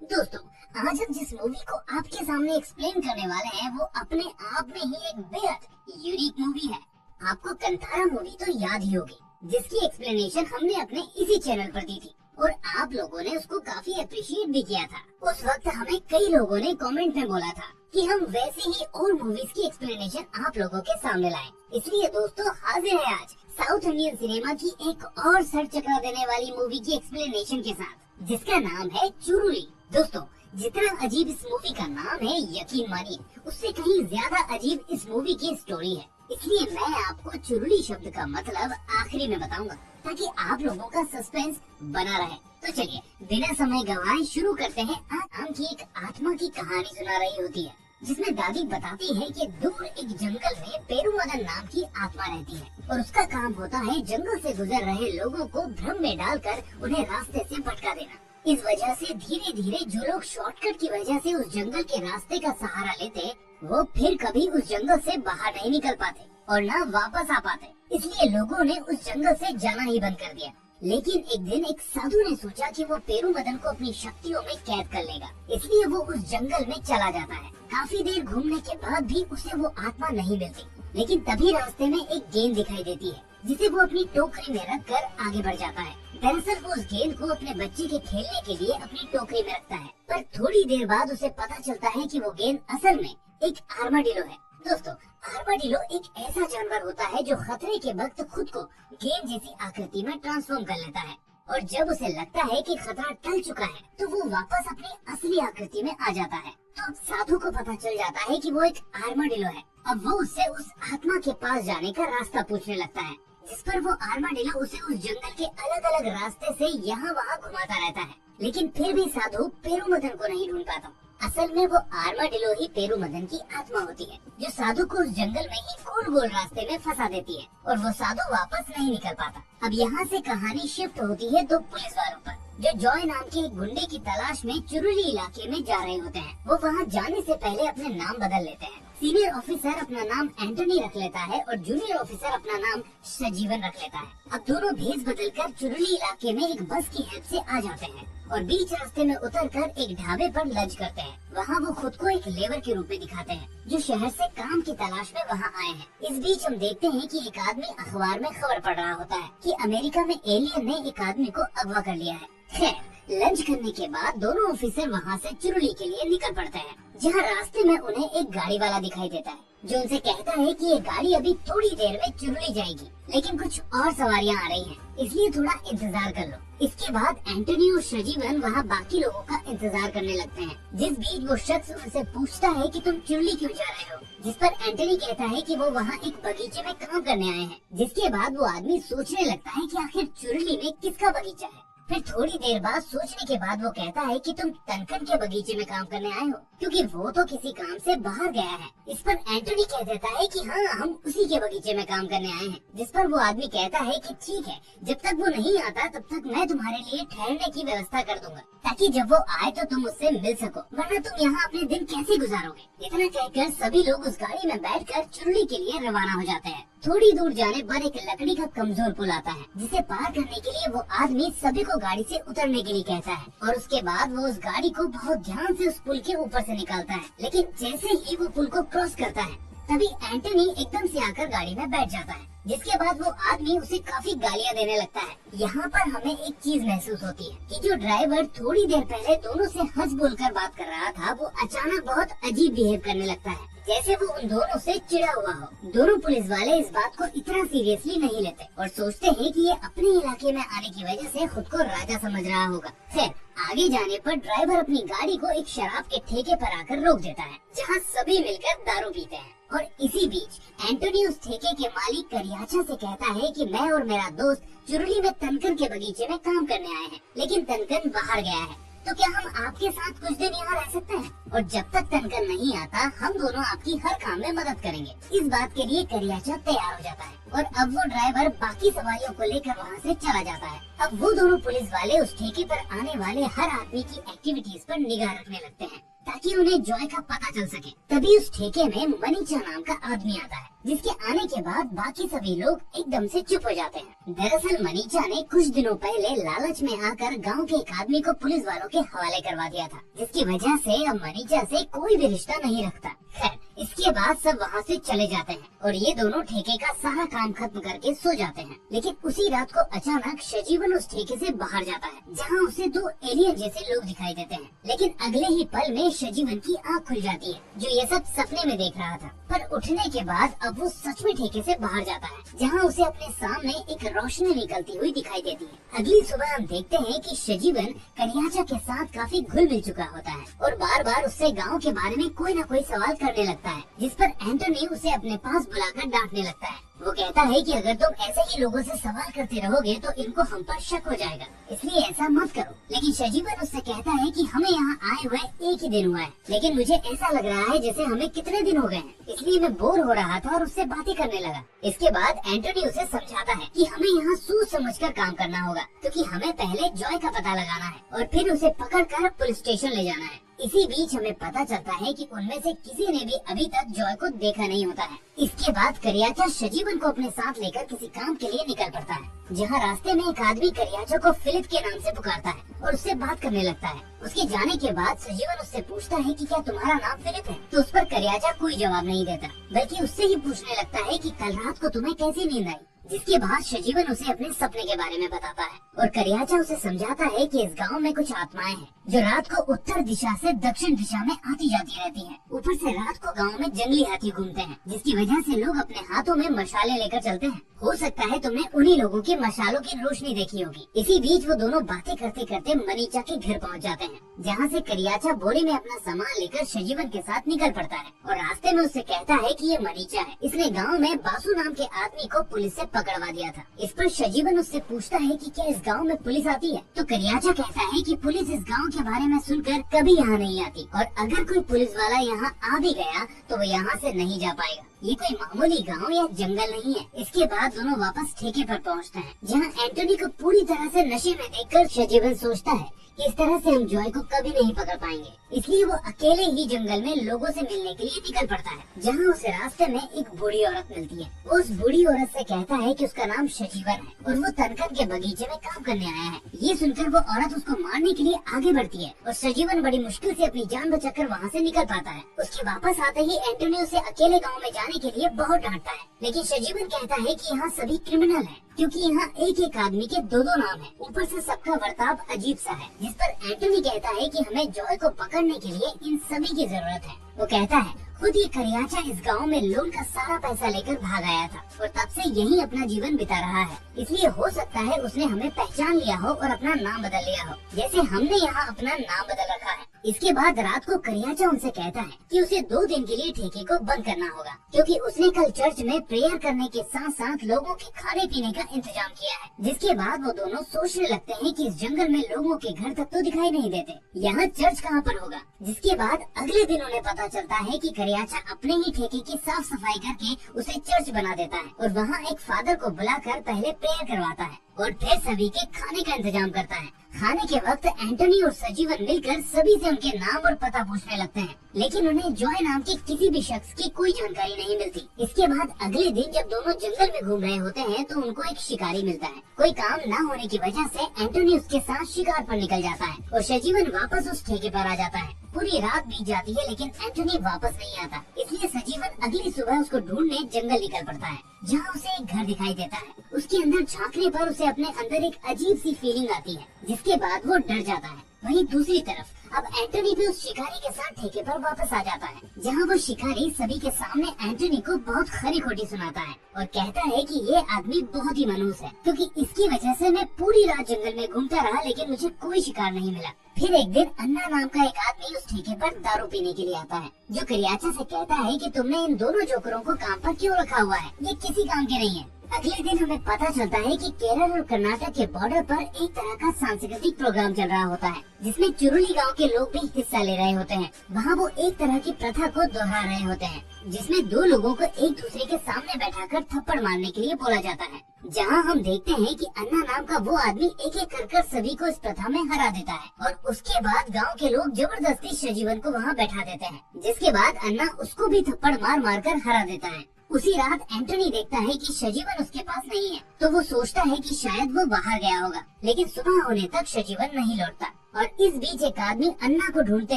दोस्तों, आज हम जिस मूवी को आपके सामने एक्सप्लेन करने वाले हैं वो अपने आप में ही एक बेहद यूनिक मूवी है। आपको कंतारा मूवी तो याद ही होगी, जिसकी एक्सप्लेनेशन हमने अपने इसी चैनल पर दी थी और आप लोगों ने उसको काफी अप्रिशिएट भी किया था। उस वक्त हमें कई लोगों ने कमेंट में बोला था कि हम वैसे ही और मूवीज की एक्सप्लेनेशन आप लोगों के सामने लाएं। इसलिए दोस्तों हाजिर है आज साउथ इंडियन सिनेमा की एक और सर चकरा देने वाली मूवी की एक्सप्लेनेशन के साथ, जिसका नाम है चुरुली। दोस्तों, जितना अजीब इस मूवी का नाम है, यकीन मानिए उससे कहीं ज्यादा अजीब इस मूवी की स्टोरी है। इसलिए मैं आपको चुरुली शब्द का मतलब आखिरी में बताऊंगा, ताकि आप लोगों का सस्पेंस बना रहे। तो चलिए बिना समय गंवाए शुरू करते हैं। आम की एक आत्मा की कहानी सुना रही होती है, जिसमें दादी बताती है कि दूर एक जंगल में पेरुमदन नाम की आत्मा रहती है और उसका काम होता है जंगल से गुजर रहे लोगों को भ्रम में डालकर उन्हें रास्ते से भटका देना। इस वजह से धीरे धीरे जो लोग शॉर्टकट की वजह से उस जंगल के रास्ते का सहारा लेते, वो फिर कभी उस जंगल से बाहर नहीं निकल पाते और न वापस आ पाते। इसलिए लोगों ने उस जंगल से जाना ही बंद कर दिया। लेकिन एक दिन एक साधु ने सोचा कि वो पेरुमदन को अपनी शक्तियों में कैद कर लेगा, इसलिए वो उस जंगल में चला जाता है। काफी देर घूमने के बाद भी उसे वो आत्मा नहीं मिलती, लेकिन तभी रास्ते में एक गेंद दिखाई देती है, जिसे वो अपनी टोकरी में रख कर आगे बढ़ जाता है। दरअसल वो उस गेंद को अपने बच्चे के खेलने के लिए अपनी टोकरी में रखता है, पर थोड़ी देर बाद उसे पता चलता है कि वो गेंद असल में एक आर्माडिलो है। दोस्तों, आर्माडिलो एक ऐसा जानवर होता है जो खतरे के वक्त खुद को गेंद जैसी आकृति में ट्रांसफॉर्म कर लेता है, और जब उसे लगता है कि खतरा टल चुका है तो वो वापस अपनी असली आकृति में आ जाता है। तो अब साधु को पता चल जाता है कि वो एक आर्माडिलो है। अब वो उससे उस आत्मा के पास जाने का रास्ता पूछने लगता है, जिस पर वो आर्माडिलो उसे उस जंगल के अलग अलग रास्ते से यहाँ वहाँ घुमाता रहता है। लेकिन फिर भी साधु पेरुमदन को नहीं ढूंढ पाता। असल में वो आर्माडिलो ही पेरुमदन की आत्मा होती है, जो साधु को उस जंगल में ही गोल गोल रास्ते में फंसा देती है और वो साधु वापस नहीं निकल पाता। अब यहाँ से कहानी शिफ्ट होती है दो पुलिस वालों पर, जो जॉय नाम के एक गुंडे की तलाश में चुरुली इलाके में जा रहे होते हैं। वो वहाँ जाने से पहले अपने नाम बदल लेते हैं। सीनियर ऑफिसर अपना नाम एंटनी रख लेता है और जूनियर ऑफिसर अपना नाम सजीवन रख लेता है। अब दोनों भेष बदलकर चुरुली इलाके में एक बस की हेल्प से आ जाते हैं और बीच रास्ते में उतरकर एक ढाबे पर लंच करते हैं। वहाँ वो खुद को एक लेबर के रूप में दिखाते हैं, जो शहर से काम की तलाश में वहाँ आए हैं। इस बीच हम देखते हैं कि एक आदमी अखबार में खबर पढ़ रहा होता है कि अमेरिका में एलियन ने एक आदमी को अगवा कर लिया है। खैर, लंच करने के बाद दोनों ऑफिसर वहाँ से चुरुली के लिए निकल पड़ते हैं, जहाँ रास्ते में उन्हें एक गाड़ी वाला दिखाई देता है, जो उनसे कहता है कि ये गाड़ी अभी थोड़ी देर में चुरुली जाएगी, लेकिन कुछ और सवारियाँ आ रही हैं, इसलिए थोड़ा इंतजार कर लो। इसके बाद एंटनी और सजीवन वहाँ बाकी लोगों का इंतजार करने लगते हैं, जिस बीच वो शख्स उनसे पूछता है कि तुम चुरुली क्यों जा रहे हो, जिस पर एंटनी कहता है कि वो वहाँ एक बगीचे में काम करने आए हैं। जिसके बाद वो आदमी सोचने लगता है कि आखिर चुरुली में किसका बगीचा है। फिर थोड़ी देर बाद सोचने के बाद वो कहता है कि तुम टनकन के बगीचे में काम करने आए हो, क्योंकि वो तो किसी काम से बाहर गया है। इस पर एंटनी कह देता है कि हाँ, हम उसी के बगीचे में काम करने आए हैं। जिस पर वो आदमी कहता है कि ठीक है, जब तक वो नहीं आता तब तक मैं तुम्हारे लिए ठहरने की व्यवस्था कर दूंगा, ताकि जब वो आए तो तुम उससे मिल सको, वरना तुम यहाँ अपने दिन कैसे गुजारोगे। इतना कहकर सभी लोग उस गाड़ी में बैठकर चुरुली के लिए रवाना हो जाते हैं। थोड़ी दूर जाने पर एक लकड़ी का कमजोर पुल आता है, जिसे पार करने के लिए वो आदमी सभी को गाड़ी से उतरने के लिए कहता है और उसके बाद वो उस गाड़ी को बहुत ध्यान से उस पुल के ऊपर से निकालता है। लेकिन जैसे ही वो पुल को क्रॉस करता है, तभी एंटनी एकदम से आकर गाड़ी में बैठ जाता है, जिसके बाद वो आदमी उसे काफी गालियां देने लगता है। यहाँ पर हमें एक चीज महसूस होती है कि जो ड्राइवर थोड़ी देर पहले दोनों से हंस बोलकर बात कर रहा था, वो अचानक बहुत अजीब बिहेव करने लगता है, जैसे वो उन दोनों से चिढ़ा हुआ हो। दोनों पुलिस वाले इस बात को इतना सीरियसली नहीं लेते और सोचते हैं कि ये अपने इलाके में आने की वजह से खुद को राजा समझ रहा होगा। खैर, आगे जाने पर ड्राइवर अपनी गाड़ी को एक शराब के ठेके पर आकर रोक देता है, जहाँ सभी मिलकर दारू पीते हैं। और इसी बीच एंटनी उस ठेके के मालिक करियाचा से कहता है कि मैं और मेरा दोस्त चुरुली में तनकन के बगीचे में काम करने आए हैं, लेकिन तनकन बाहर गया है, तो क्या हम आपके साथ कुछ दिन यहाँ रह सकते हैं, और जब तक तनकन नहीं आता हम दोनों आपकी हर काम में मदद करेंगे। इस बात के लिए करियाचा तैयार हो जाता है और अब वो ड्राइवर बाकी सवारियों को लेकर वहाँ से चला जाता है। अब वो दोनों पुलिस वाले उस ठेके पर आने वाले हर आदमी की एक्टिविटीज पर निगाह रखने लगते हैं, ताकि उन्हें जॉय का पता चल सके। तभी उस ठेके में मनीचा नाम का आदमी आता है, जिसके आने के बाद बाकी सभी लोग एकदम से चुप हो जाते हैं। दरअसल मनीचा ने कुछ दिनों पहले लालच में आकर गांव के एक आदमी को पुलिस वालों के हवाले करवा दिया था, जिसकी वजह से अब मनीचा से कोई भी रिश्ता नहीं रखता। खैर, इसके बाद सब वहाँ से चले जाते हैं और ये दोनों ठेके का सारा काम खत्म करके सो जाते हैं। लेकिन उसी रात को अचानक सजीवन उस ठेके से बाहर जाता है, जहाँ उसे दो एलियन जैसे लोग दिखाई देते हैं। लेकिन अगले ही पल में सजीवन की आँख खुल जाती है, जो ये सब सपने में देख रहा था। पर उठने के बाद अब वो सच में ठेके से बाहर जाता है, जहाँ उसे अपने सामने एक रोशनी निकलती हुई दिखाई देती है। अगली सुबह हम देखते हैं कि सजीवन करियाचा के साथ काफी घुल मिल चुका होता है और बार बार उससे गाँव के बारे में कोई न कोई सवाल करने लगता है, जिस पर एंटोनी उसे अपने पास बुलाकर डांटने लगता है। वो कहता है कि अगर तुम ऐसे ही लोगों से सवाल करते रहोगे तो इनको हम पर शक हो जाएगा, इसलिए ऐसा मत करो। लेकिन सजीवन उससे कहता है कि हमें यहाँ आए हुए एक ही दिन हुआ है, लेकिन मुझे ऐसा लग रहा है जैसे हमें कितने दिन हो गए हैं, इसलिए मैं बोर हो रहा था और उससे बातें करने लगा। इसके बाद एंटोनी उसे समझाता है कि हमें यहाँ सोच समझकर काम करना होगा, क्योंकि हमें पहले जॉय का पता लगाना है और फिर उसे पकड़कर पुलिस स्टेशन ले जाना है। इसी बीच हमें पता चलता है कि उनमें से किसी ने भी अभी तक जॉय को देखा नहीं होता है। इसके बाद करियाचा सजीवन को अपने साथ लेकर किसी काम के लिए निकल पड़ता है, जहाँ रास्ते में एक आदमी करियाचा को फिलिप के नाम से पुकारता है और उससे बात करने लगता है। उसके जाने के बाद सजीवन उससे पूछता है कि क्या तुम्हारा नाम फिलिप है, तो उस पर करियाचा कोई जवाब नहीं देता, बल्कि उससे ही पूछने लगता है कि कल रात को तुम्हें कैसी नींद आई। जिसके बाद सजीवन उसे अपने सपने के बारे में बताता है और करियाचा उसे समझाता है कि इस गांव में कुछ आत्माएं हैं जो रात को उत्तर दिशा से दक्षिण दिशा में आती जाती रहती हैं। ऊपर से रात को गांव में जंगली हाथी घूमते हैं, जिसकी वजह से लोग अपने हाथों में मशाले लेकर चलते हैं। हो सकता है तुमने उन्हीं लोगों की मशालों की रोशनी देखी होगी। इसी बीच वो दोनों बातें करते करते मनीचा के घर पहुंच जाते हैं, जहाँ से करियाचा बोरे में अपना सामान लेकर सजीवन के साथ निकल पड़ता है और रास्ते में उससे कहता है कि ये मनीचा है, इसने गाँव में बासु नाम के आदमी को पुलिस से पकड़वा दिया था। इस पर सजीवन उससे पूछता है कि क्या इस गांव में पुलिस आती है, तो करियाचा कहता है कि पुलिस इस गांव के बारे में सुनकर कभी यहाँ नहीं आती और अगर कोई पुलिस वाला यहाँ आ भी गया तो वो यहाँ से नहीं जा पाएगा। ये कोई मामूली गांव या जंगल नहीं है। इसके बाद दोनों वापस ठेके पर पहुँचते हैं, जहाँ एंटोनी को पूरी तरह से नशे में देखकर सजीवन सोचता है कि इस तरह से हम जॉय को कभी नहीं पकड़ पाएंगे। इसलिए वो अकेले ही जंगल में लोगों से मिलने के लिए निकल पड़ता है, जहाँ उसे रास्ते में एक बूढ़ी औरत मिलती है। वो उस बूढ़ी औरत से कहता है कि उसका नाम सजीवन है और वो तनकन के बगीचे में काम करने आया है। ये सुनकर वो औरत उसको मारने के लिए आगे बढ़ती है और सजीवन बड़ी मुश्किल से अपनी जान बचाकर वहाँ से निकल पाता है। उसके वापस आते ही एंटोनी उसे अकेले गाँव में जाने के लिए बहुत डांटता है, लेकिन सजीवन कहता है कि यहाँ सभी क्रिमिनल हैं, क्योंकि यहाँ एक एक आदमी के दो दो नाम हैं। ऊपर से सबका बर्ताव अजीब सा है, जिस पर एंटोनी कहता है कि हमें जॉय को पकड़ने के लिए इन सभी की जरूरत है। वो कहता है खुद ये करियाचा इस गांव में लोन का सारा पैसा लेकर भाग आया था और तब से यही अपना जीवन बिता रहा है, इसलिए हो सकता है उसने हमें पहचान लिया हो और अपना नाम बदल लिया हो, जैसे हमने यहाँ अपना नाम बदल रखा है। इसके बाद रात को करियाचा उनसे कहता है कि उसे 2 दिन के लिए ठेके को बंद करना होगा, क्योंकि उसने कल चर्च में प्रेयर करने के साथ साथ लोगों के खाने पीने का इंतजाम किया है। जिसके बाद वो दोनों सोचने लगते हैं कि इस जंगल में लोगों के घर तक तो दिखाई नहीं देते, यहाँ चर्च कहाँ पर होगा। जिसके बाद अगले दिन उन्हें पता चलता है कि करियाचा अपने ही ठेके की साफ सफाई करके उसे चर्च बना देता है और वहाँ एक फादर को बुलाकर पहले प्रेयर करवाता है और फिर सभी के खाने का इंतजाम करता है। खाने के वक्त एंटोनी और सजीवन मिलकर सभी से उनके नाम और पता पूछने लगते हैं, लेकिन उन्हें जॉय नाम के किसी भी शख्स की कोई जानकारी नहीं मिलती। इसके बाद अगले दिन जब दोनों जंगल में घूम रहे होते हैं तो उनको एक शिकारी मिलता है। कोई काम न होने की वजह से एंटोनी उसके साथ शिकार पर निकल जाता है और सजीवन वापस उस ठेके पर आ जाता है। पूरी रात बीत जाती है लेकिन एंटोनी वापस नहीं आता, इसलिए सजीवन अगली सुबह उसको ढूंढने जंगल निकल पड़ता है, जहाँ उसे एक घर दिखाई देता है। उसके अंदर झांकने पर उसे अपने अंदर एक अजीब सी फीलिंग आती है, जिसके बाद वो डर जाता है। वहीं दूसरी तरफ अब एंटोनी भी उस शिकारी के साथ ठेके पर वापस आ जाता है, जहाँ वो शिकारी सभी के सामने एंटोनी को बहुत खरी खोटी सुनाता है और कहता है कि ये आदमी बहुत ही मनहूस है, क्योंकि इसकी वजह से मैं पूरी रात जंगल में घूमता रहा लेकिन मुझे कोई शिकार नहीं मिला। फिर एक दिन अन्ना नाम का एक आदमी उस ठेके पर दारू पीने के लिए आता है, जो करियाचा से कहता है कि तुमने इन दोनों जोकरों को काम पर क्यों रखा हुआ है, ये किसी काम के नहीं है। अगले दिन हमें पता चलता है कि केरल और कर्नाटक के बॉर्डर पर एक तरह का सांस्कृतिक प्रोग्राम चल रहा होता है, जिसमें चुरुली गांव के लोग भी हिस्सा ले रहे होते हैं। वहाँ वो एक तरह की प्रथा को दोहरा रहे होते हैं, जिसमें दो लोगों को एक दूसरे के सामने बैठाकर थप्पड़ मारने के लिए बोला जाता है। जहाँ हम देखते हैं कि अन्ना नाम का वो आदमी एक एक कर सभी को इस प्रथा में हरा देता है और उसके बाद गांव के लोग जबरदस्ती सजीवन को वहाँ बैठा देते हैं, जिसके बाद अन्ना उसको भी थप्पड़ मार मार कर हरा देता है। उसी रात एंटनी देखता है कि सजीवन उसके पास नहीं है, तो वो सोचता है कि शायद वो बाहर गया होगा, लेकिन सुबह होने तक सजीवन नहीं लौटता और इस बीच एक आदमी अन्ना को ढूंढते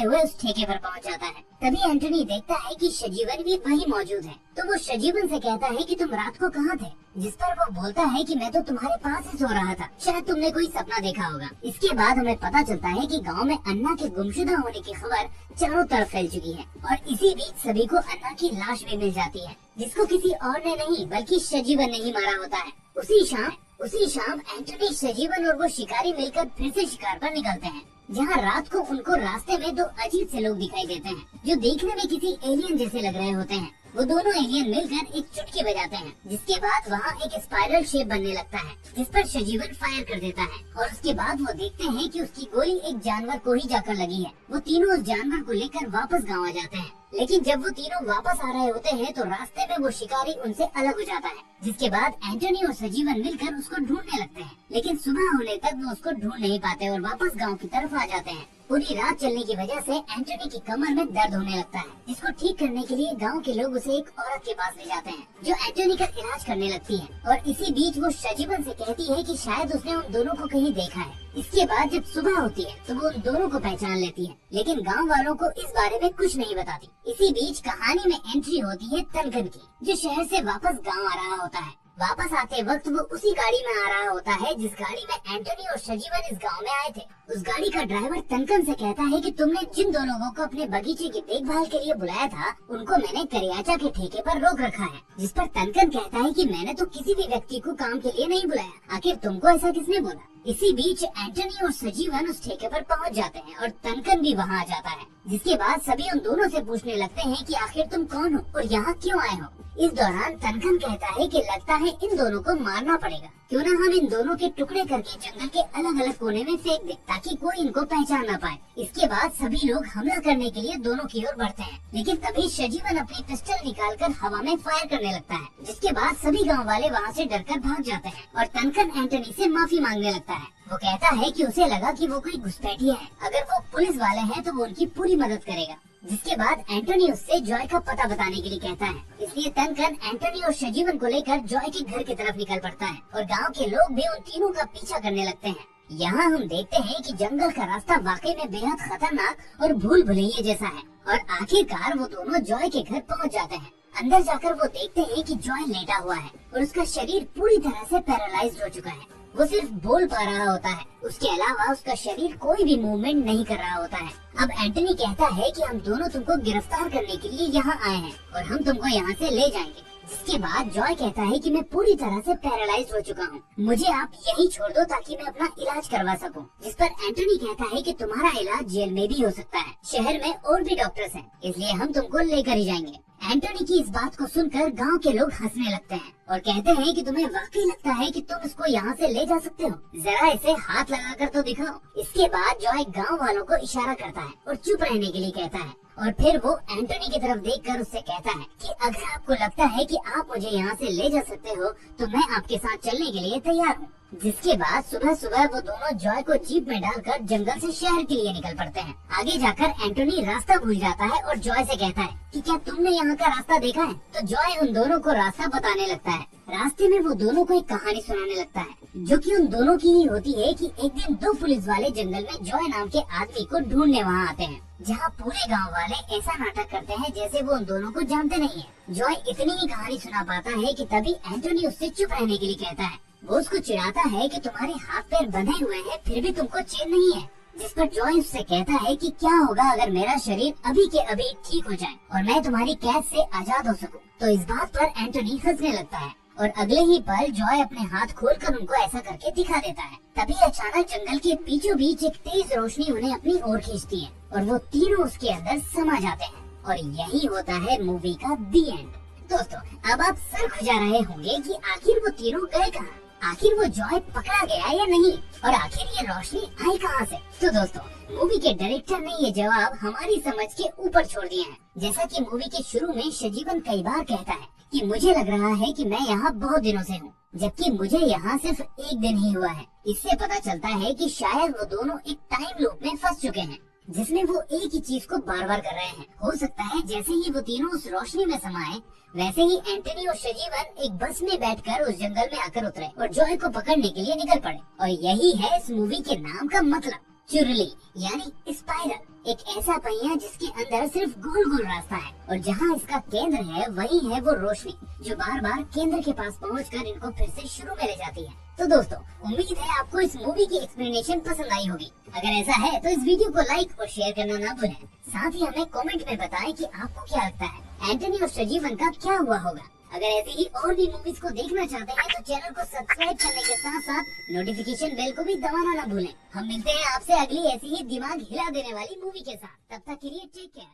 हुए उस ठेके पर पहुंच जाता है। तभी एंटनी देखता है कि सजीवन भी वहीं मौजूद है, तो वो सजीवन से कहता है कि तुम रात को कहाँ थे, जिस पर वो बोलता है कि मैं तो तुम्हारे पास ही सो रहा था, शायद तुमने कोई सपना देखा होगा। इसके बाद हमें पता चलता है कि गांव में अन्ना के गुमशुदा होने की खबर चारों तरफ फैल चुकी है और इसी बीच सभी को अन्ना की लाश भी मिल जाती है, जिसको किसी और ने नहीं बल्कि सजीवन ने ही मारा होता है। उसी शाम एंटनी, सजीवन और वो शिकारी मिलकर फिर से शिकार पर निकलते हैं, जहाँ रात को उनको रास्ते में दो अजीब से लोग दिखाई देते हैं, जो देखने में किसी एलियन जैसे लग रहे होते हैं। वो दोनों एलियन मिलकर एक चुटकी बजाते हैं, जिसके बाद वहाँ एक स्पाइरल शेप बनने लगता है, जिस पर सजीवन फायर कर देता है और उसके बाद वो देखते हैं कि उसकी गोली एक जानवर को ही जाकर लगी है। वो तीनों उस जानवर को लेकर वापस गाँव आ जाते हैं, लेकिन जब वो तीनों वापस आ रहे होते हैं तो रास्ते में वो शिकारी उनसे अलग हो जाता है, जिसके बाद एंटनी और सजीवन मिलकर उसको ढूंढने लगते हैं, लेकिन सुबह होने तक वो उसको ढूंढ नहीं पाते और वापस गांव की तरफ आ जाते हैं। पूरी रात चलने की वजह से एंटनी की कमर में दर्द होने लगता है, जिसको ठीक करने के लिए गांव के लोग उसे एक औरत के पास ले जाते हैं, जो एंटनी का इलाज करने लगती है और इसी बीच वो सजीवन से कहती है कि शायद उसने उन दोनों को कहीं देखा है। इसके बाद जब सुबह होती है तो वो उन दोनों को पहचान लेती है, लेकिन गांव वालों को इस बारे में कुछ नहीं बताती। इसी बीच कहानी में एंट्री होती है तनकन की, जो शहर से वापस गांव आ रहा होता है। वापस आते वक्त वो उसी गाड़ी में आ रहा होता है जिस गाड़ी में एंटनी और सजीवन इस गांव में आए थे। उस गाड़ी का ड्राइवर तनकन से कहता है कि तुमने जिन दो लोगों को अपने बगीचे की देखभाल के लिए बुलाया था, उनको मैंने करियाचा के ठेके पर रोक रखा है। जिस पर तनकन कहता है कि मैंने तो किसी भी व्यक्ति को काम के लिए नहीं बुलाया, आखिर तुमको ऐसा किसने बोला। इसी बीच एंटनी और सजीवन उस ठेके पर पहुंच जाते हैं और तनकन भी वहां आ जाता है, जिसके बाद सभी उन दोनों से पूछने लगते हैं कि आखिर तुम कौन हो और यहाँ क्यों आए हो। इस दौरान तनकन कहता है कि लगता है इन दोनों को मारना पड़ेगा, क्यों न हम इन दोनों के टुकड़े करके जंगल के अलग अलग कोने में फेंक दें, ताकि कोई इनको पहचान न पाए। इसके बाद सभी लोग हमला करने के लिए दोनों की ओर बढ़ते हैं, लेकिन तभी सजीवन अपनी पिस्टल निकालकर हवा में फायर करने लगता है, जिसके बाद सभी गांव वाले वहां से डरकर भाग जाते हैं और तनकन एंटनी से माफी मांगने लगता है। वो कहता है कि उसे लगा कि वो कोई घुसपैठिया है, अगर वो पुलिस वाले हैं तो वो उनकी पूरी मदद करेगा। जिसके बाद एंटनी उससे जॉय का पता बताने के लिए कहता है, इसलिए तनकन एंटनी और सजीवन को लेकर जॉय के घर की तरफ निकल पड़ता है और गांव के लोग भी उन तीनों का पीछा करने लगते हैं। यहाँ हम देखते हैं कि जंगल का रास्ता वाकई में बेहद खतरनाक और भूल भुलैया जैसा है और आखिरकार वो दोनों जॉय के घर पहुँच जाते हैं। अंदर जाकर वो देखते हैं कि जॉय लेटा हुआ है और उसका शरीर पूरी तरह से पैरालाइज्ड हो चुका है। वो सिर्फ बोल पा रहा होता है, उसके अलावा उसका शरीर कोई भी मूवमेंट नहीं कर रहा होता है। अब एंटनी कहता है कि हम दोनों तुमको गिरफ्तार करने के लिए यहाँ आए हैं और हम तुमको यहाँ से ले जाएंगे। जिसके बाद जॉय कहता है कि मैं पूरी तरह से पैरालाइज हो चुका हूँ, मुझे आप यही छोड़ दो ताकि मैं अपना इलाज करवा सकूं। जिस पर एंटनी कहता है कि तुम्हारा इलाज जेल में भी हो सकता है, शहर में और भी डॉक्टर्स हैं, इसलिए हम तुमको लेकर ही जाएंगे। एंटनी की इस बात को सुनकर गांव के लोग हंसने लगते हैं और कहते हैं कि तुम्हें वाकई लगता है कि तुम इसको यहाँ से ले जा सकते हो, जरा इसे हाथ लगाकर तो दिखाओ। इसके बाद जॉय गांव वालों को इशारा करता है और चुप रहने के लिए कहता है और फिर वो एंटनी की तरफ देखकर उससे कहता है कि अगर आपको लगता है कि आप मुझे यहाँ से ले जा सकते हो तो मैं आपके साथ चलने के लिए तैयार हूँ। जिसके बाद सुबह सुबह वो दोनों जॉय को जीप में डालकर जंगल से शहर के लिए निकल पड़ते हैं। आगे जाकर एंटनी रास्ता भूल जाता है और जॉय से कहता है कि क्या तुमने यहाँ का रास्ता देखा है। तो जॉय उन दोनों को रास्ता बताने लगता है। रास्ते में वो दोनों को एक कहानी सुनाने लगता है, जो कि उन दोनों की ही होती है कि एक दिन दो पुलिस वाले जंगल में जॉय नाम के आदमी को ढूंढने वहाँ आते हैं, जहाँ पूरे गांव वाले ऐसा नाटक करते हैं जैसे वो उन दोनों को जानते नहीं है। जॉय इतनी ही कहानी सुना पाता है कि तभी एंटनी उससे चुप रहने के लिए कहता है। वो उसको चिढ़ाता है कि तुम्हारे हाथ पैर बंधे हुए हैं फिर भी तुमको चैन नहीं है। जिस पर जॉय उससे कहता है कि क्या होगा अगर मेरा शरीर अभी के अभी ठीक हो जाए और मैं तुम्हारी कैद से आजाद हो सकूं। तो इस बात पर एंटनी हंसने लगता है और अगले ही पल जॉय अपने हाथ खोलकर उनको ऐसा करके दिखा देता है। तभी अचानक जंगल के बीचों बीच एक तेज रोशनी उन्हें अपनी ओर खींचती है और वो तीनों उसके अंदर समा जाते हैं और यही होता है मूवी का दी एंड। दोस्तों अब आप सर खुजा रहे होंगे कि आखिर वो तीनों गए कहाँ, आखिर वो जॉय पकड़ा गया या नहीं, और आखिर ये रोशनी आई कहाँ से। तो दोस्तों मूवी के डायरेक्टर ने ये जवाब हमारी समझ के ऊपर छोड़ दिए हैं। जैसा कि मूवी के शुरू में सजीवन कई बार कहता है कि मुझे लग रहा है कि मैं यहाँ बहुत दिनों से हूँ, जबकि मुझे यहाँ सिर्फ एक दिन ही हुआ है। इससे पता चलता है कि शायद वो दोनों एक टाइम लूप में फंस चुके हैं, जिसमें वो एक ही चीज को बार बार कर रहे हैं। हो सकता है जैसे ही वो तीनों उस रोशनी में समाये, वैसे ही एंटनी और सजीवन एक बस में बैठकर उस जंगल में आकर उतरे और जॉय को पकड़ने के लिए निकल पड़े। और यही है इस मूवी के नाम का मतलब, चुरली यानी स्पाइरल, एक ऐसा पहिया जिसके अंदर सिर्फ गोल गोल रास्ता है, और जहाँ इसका केंद्र है वही है वो रोशनी जो बार बार केंद्र के पास पहुंचकर इनको फिर से शुरू में ले जाती है। तो दोस्तों उम्मीद है आपको इस मूवी की एक्सप्लेनेशन पसंद आई होगी। अगर ऐसा है तो इस वीडियो को लाइक और शेयर करना ना भूलें। साथ ही हमें कमेंट में बताएं कि आपको क्या लगता है एंटनी और सजीवन का क्या हुआ होगा। अगर ऐसी ही और भी मूवीज को देखना चाहते हैं तो चैनल को सब्सक्राइब करने के साथ साथ नोटिफिकेशन बेल को भी दबाना ना भूलें। हम मिलते हैं आपसे अगली ऐसी ही दिमाग हिला देने वाली मूवी के साथ। तब तक के लिए टेक केयर।